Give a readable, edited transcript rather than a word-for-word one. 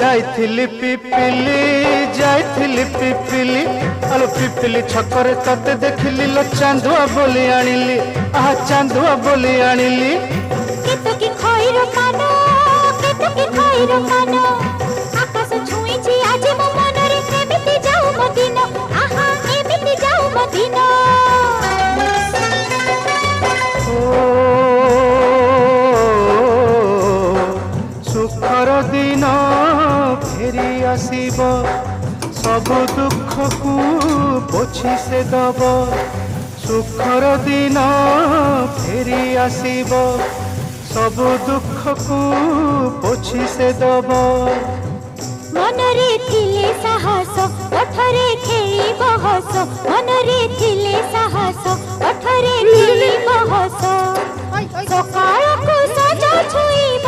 जाइथिली पिपिली जाइथिली पिपिली आलो पिपिली छकरे तते देखिली लो चांदुआ बोली आनिली आहा चांदुआ बोली आनिली केतकी खइर कानो केतकी खइर कानो आकाश छुईची आज मो मनरे एमिति जाऊ मदिना आहा एमिति जाऊ मदिना सुखर दिन फेरी आसीब सब दुख को पोछी से दब सुखर दिन फेरी आसीब सब दुख को पोछी से दब मनरे थिले साहस ओठरे खेली बहस मनरे थिले साहस ओठरे खेली बहस सकाळ को सजा छुईब